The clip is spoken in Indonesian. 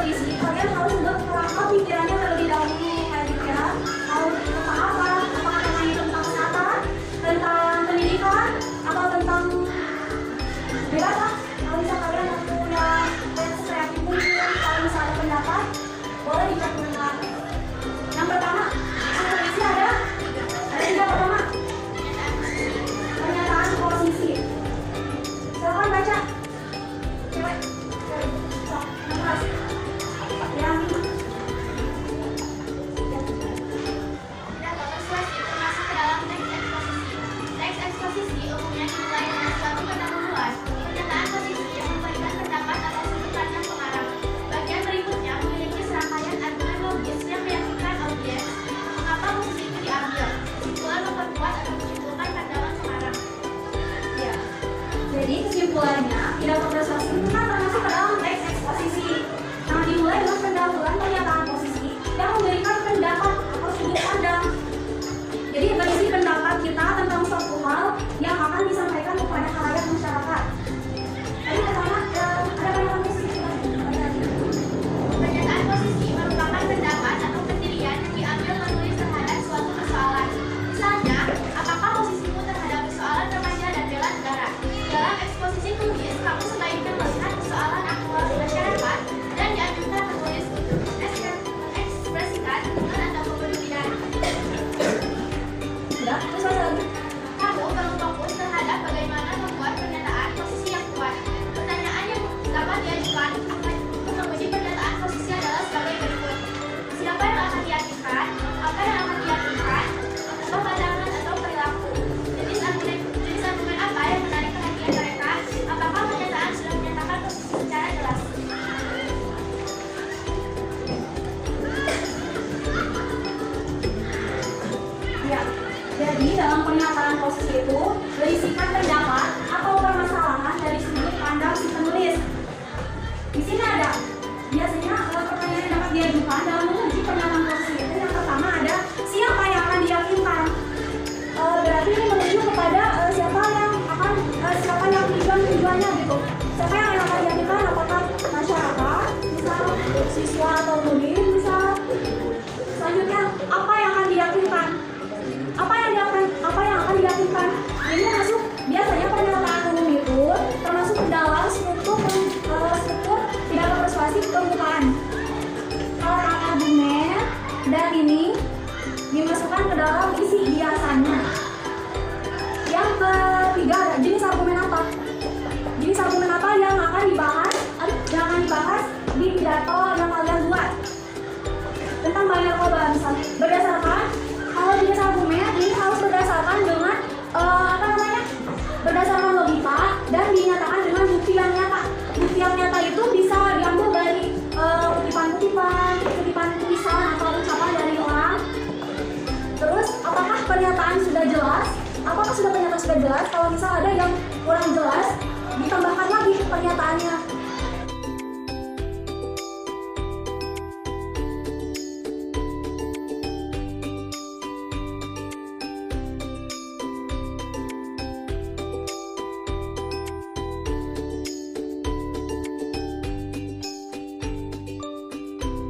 puisi, kalian harus berkerangka pikirannya terlebih dahulu kayak gitu ya. Mau tentang apa? Apakah temanya tentang kesehatan, tentang pendidikan, atau tentang bebas lah. Kalau misalnya kalian punya kreatif mungkin, kalau misalnya ada pendapat, boleh diperkenalkan. Yang pertama, puisi ada tiga. Pertama, pernyataan posisi. Silakan baca. Cewek. Sok, nafas. Yang Pendapat persuasi termasuk ke dalam teks eksposisi. Teks eksposisi umumnya dimulai dengan suatu pendahuluan, pernyataan posisi yang memberikan pendapat atau sudut pandang pengarang. Bagian berikutnya memiliki serangkaian argumen logis yang meyakinkan audiens mengapa posisi itu diambil. Kesimpulan memperkuat atau menyimpulkan pandangan pengarang. ya. Jadi kesimpulannya, pidato persuasi itu kan termasuk ke dalam teks eksposisi. Nah, dimulai dengan pendahuluan pernyataan posisi yang memberikan pendapat atau sudut pandang. Jadi berisi pendapat kita tentang suatu hal yang akan disampaikan kepada khalayak masyarakat. Tadi pertama ada pernyataan posisi. Pernyataan posisi merupakan pendapat atau pendirian yang diambil penulis terhadap suatu persoalan. Misalnya, apakah posisimu terhadap persoalan remaja dan bela negara? Dalam eksposisi tulis, kamu sebaiknya melihat persoalan aktual di masyarakat dan dianjurkan penulis untuk mengekspresikan dukungan atau kepedulian. Sudah, terus apa lagi? Kamu perlu fokus terhadap bagaimana membuat pernyataan posisi yang kuat. Pertanyaan yang dapat diajukan untuk menguji pernyataan posisi adalah sebagai berikut. Siapa yang akan diyakinkan? Apa yang akan diyakinkan? Apa pandangan atau perilaku? Jenis argumen apa yang menarik perhatian mereka? Apakah pernyataan sudah menyatakan posisi secara jelas? Ya, jadi dalam pernyataan posisi itu berisikan pendapat atau permasalahan dari sudut pandang si penulis. Di sini ada biasanya pertanyaan yang dapat diajukan dalam menguji pernyataan posisi itu yang pertama ada siapa yang akan diyakinkan. Berarti ini menuju kepada siapa yang tujuannya gitu. Siapa yang akan diyakinkan, apakah masyarakat, misal siswa atau murid, misal. Selanjutnya apa yang akan diyakinkan? Apa yang akan diyakinkan? Ini masuk biasanya pernyataan umum itu termasuk ke dalam struktur pidato persuasi permukaan. Kalau argumen dan ini dimasukkan ke dalam isi biasanya. Yang ketiga ada jenis argumen apa? Jenis argumen apa yang akan dibahas di pidato yang kalian buat tentang banyak korban misalnya. Berdasarkan kalau jenis argumen ini harus berdasarkan dengan berdasarkan logika dan dinyatakan dengan bukti yang nyata. Bukti yang nyata itu bisa diambil dari kutipan tulisan atau ucapan dari orang. Terus apakah pernyataan sudah jelas? Apakah pernyataan sudah jelas? Kalau misal ada yang kurang jelas, ditambahkan lagi pernyataannya